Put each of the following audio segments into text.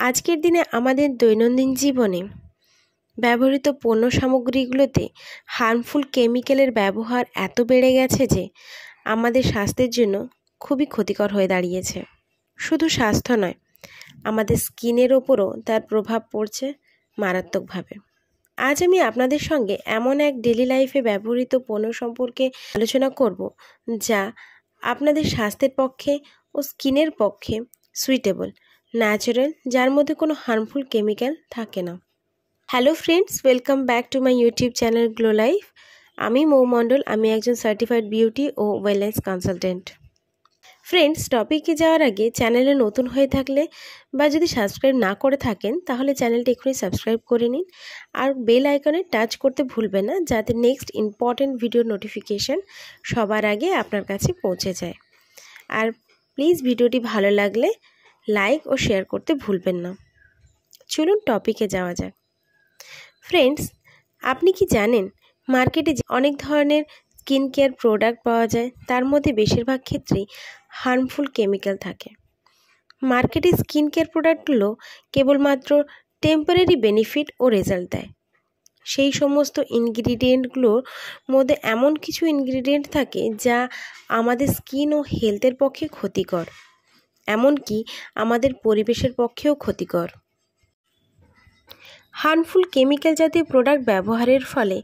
আজকের দিনে আমাদের দৈনন্দিন জীবনে ব্যবহৃত পণ্য সামগ্রীগুলোতে হার্মফুল কেমিক্যালের ব্যবহার এত বেড়ে গেছে যে আমাদের স্বাস্থ্যের জন্য খুবই ক্ষতিকর হয়ে দাঁড়িয়েছে। শুধু স্বাস্থ্য নয়, আমাদের স্কিনের ওপরও তার প্রভাব পড়ছে মারাত্মকভাবে। আজ আমি আপনাদের সঙ্গে এমন এক ডেলি লাইফে ব্যবহৃত পণ্য সম্পর্কে আলোচনা করব যা আপনাদের স্বাস্থ্যের পক্ষে ও স্কিনের পক্ষে সুইটেবল, ন্যাচারাল, যার মধ্যে কোনো হার্মফুল কেমিক্যাল থাকে না। Hello friends, welcome back to my YouTube channel glow life. আমি মৌ মণ্ডল, আমি একজন সার্টিফাইড বিউটি ও ওয়েলনেস কনসালটেন্ট। ফ্রেন্ডস, টপিকে যাওয়ার আগে চ্যানেলে নতুন হয়ে থাকলে বা যদি সাবস্ক্রাইব না করে থাকেন তাহলে চ্যানেলটি এক্ষুনি সাবস্ক্রাইব করে নিন আর বেল আইকনে টাচ করতে ভুলবেন না, যাতে নেক্সট ইম্পর্টেন্ট ভিডিও নোটিফিকেশান সবার আগে আপনার কাছে পৌঁছে যায়। আর প্লিজ ভিডিওটি ভালো লাগলে লাইক ও শেয়ার করতে ভুলবেন না। চলুন টপিকে যাওয়া যাক। ফ্রেন্ডস, আপনি কি জানেন মার্কেটে অনেক ধরনের স্কিন কেয়ার প্রোডাক্ট পাওয়া যায়, তার মধ্যে বেশিরভাগ ক্ষেত্রেই হার্মফুল কেমিক্যাল থাকে। মার্কেটে স্কিন কেয়ার প্রোডাক্টগুলো কেবলমাত্র টেম্পোরারি বেনিফিট ও রেজাল্ট দেয়। সেই সমস্ত ইনগ্রিডিয়েন্টগুলোর মধ্যে এমন কিছু ইনগ্রিডিয়েন্ট থাকে যা আমাদের স্কিন ও হেলথের পক্ষে ক্ষতিকর, এমনকি আমাদের পরিবেশের পক্ষেও ক্ষতিকর। হার্মফুল কেমিক্যাল জাতীয় প্রোডাক্ট ব্যবহারের ফলে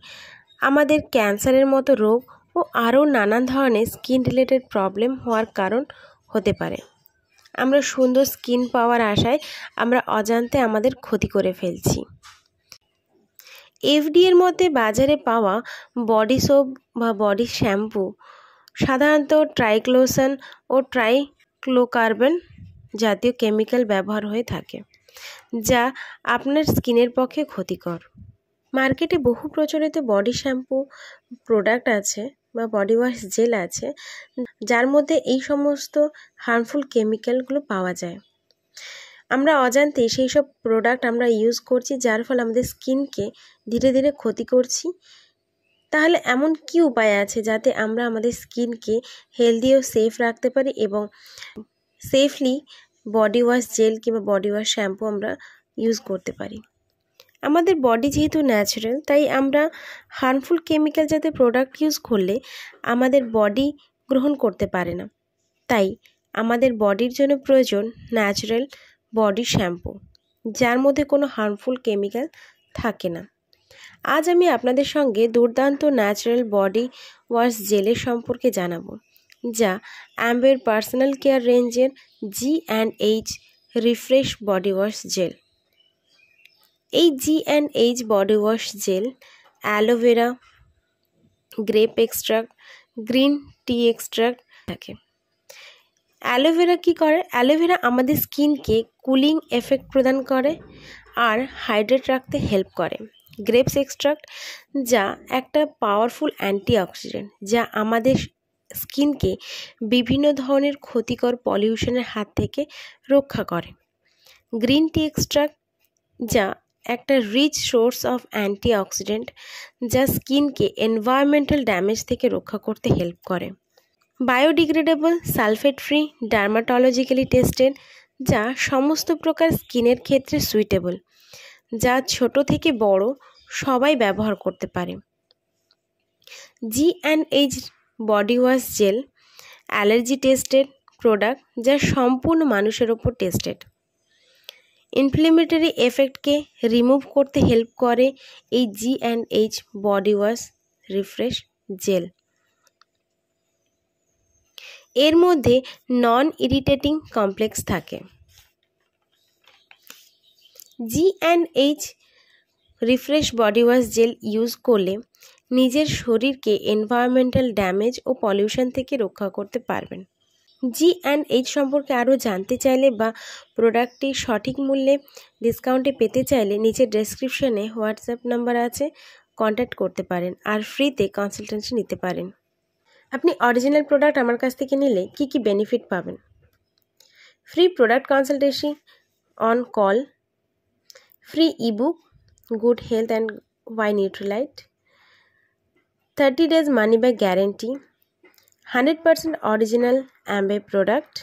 আমাদের ক্যান্সারের মতো রোগ ও আরও নানান ধরনের স্কিন রিলেটেড প্রবলেম হওয়ার কারণ হতে পারে। আমরা সুন্দর স্কিন পাওয়ার আশায় আমরা অজান্তে আমাদের ক্ষতি করে ফেলছি। এফডিএর মধ্যে বাজারে পাওয়া বডি সোপ বা বডি শ্যাম্পু সাধারণত ট্রাইক্লোসান ও ট্রাইক্লোকার্বন জাতীয় কেমিক্যাল ব্যবহার হয়ে থাকে, যা আপনার স্কিনের পক্ষে ক্ষতিকর। মার্কেটে বহু প্রচলিত বডি শ্যাম্পু প্রোডাক্ট আছে বা বডি ওয়াশ জেল আছে, যার মধ্যে এই সমস্ত হার্মফুল কেমিক্যালগুলো পাওয়া যায়। আমরা অজান্তে সেই সব প্রোডাক্ট আমরা ইউজ করছি, যার ফলে আমাদের স্কিনকে ধীরে ধীরে ক্ষতি করছি। তাহলে এমন কি উপায় আছে যাতে আমরা আমাদের স্কিনকে হেলদি ও সেফ রাখতে পারি এবং সেফলি বডি ওয়াশ জেল কিংবা বডি ওয়াশ শ্যাম্পু আমরা ইউজ করতে পারি? আমাদের বডি যেহেতু ন্যাচারাল, তাই আমরা হার্মফুল কেমিক্যাল জাতীয় প্রোডাক্ট ইউজ করলে আমাদের বডি গ্রহণ করতে পারে না। তাই আমাদের বডির জন্য প্রয়োজন ন্যাচারাল বডি শ্যাম্পু, যার মধ্যে কোনো হার্মফুল কেমিক্যাল থাকে না। আজ আমি আপনাদের সঙ্গে দুর্দান্ত ন্যাচারাল বডি ওয়াশ জেলের সম্পর্কে জানাবো, যা অ্যাম্বের পার্সোনাল কেয়ার রেঞ্জের G&H refresh body wash gel. এই G&H body wash gel aloe vera, grape extract, green tea extract থাকে। অ্যালোভেরা কি করে? অ্যালোভেরা আমাদের স্কিনকে কুলিং এফেক্ট প্রদান করে আর হাইড্রেট রাখতে হেল্প করে। গ্রেপস এক্সট্রাক্ট, যা একটা পাওয়ারফুল অ্যান্টিঅক্সিডেন্ট, যা আমাদের স্কিনকে বিভিন্ন ধরনের ক্ষতিকর পলিউশনের হাত থেকে রক্ষা করে। গ্রিন টি এক্সট্রাক্ট, যা একটা রিচ সোর্স অফ অ্যান্টিঅক্সিডেন্ট, যা স্কিনকে এনভায়রনমেন্টাল ড্যামেজ থেকে রক্ষা করতে হেল্প করে। Biodegradable, sulphate free, dermatologically tested, যা সমস্ত প্রকার স্কিনের ক্ষেত্রে সুইটেবল, যা ছোট থেকে বড় সবাই ব্যবহার করতে পারে। G&H body wash gel allergy tested product, যা সম্পূর্ণ মানুষের ওপর টেস্টেড। ইনফ্লেমেটরি এফেক্টকে রিমুভ করতে হেল্প করে এই G&H body wash refresh jail. এর মধ্যে নন ইরিটেটিং কমপ্লেক্স থাকে। G&H refresh body wash jail use করলে নিজের শরীরকে এনভায়রনমেন্টাল ড্যামেজ ও পলিউশন থেকে রক্ষা করতে পারবেন। G&H সম্পর্কে আরও জানতে চাইলে বা প্রোডাক্টটি সঠিক মূল্যে ডিসকাউন্টে পেতে চাইলে নিচের ডেসক্রিপশনে হোয়াটসঅ্যাপ নাম্বার আছে, কন্ট্যাক্ট করতে পারেন আর ফ্রিতে কনসালটেন্সি নিতে পারেন। আপনি অরিজিনাল প্রোডাক্ট আমার কাছ থেকে নিলে কি কি বেনিফিট পাবেন? Free product consultancy on call, free ebook good health and why Nutrilite, 30 days money back guarantee, 100% original Amber product,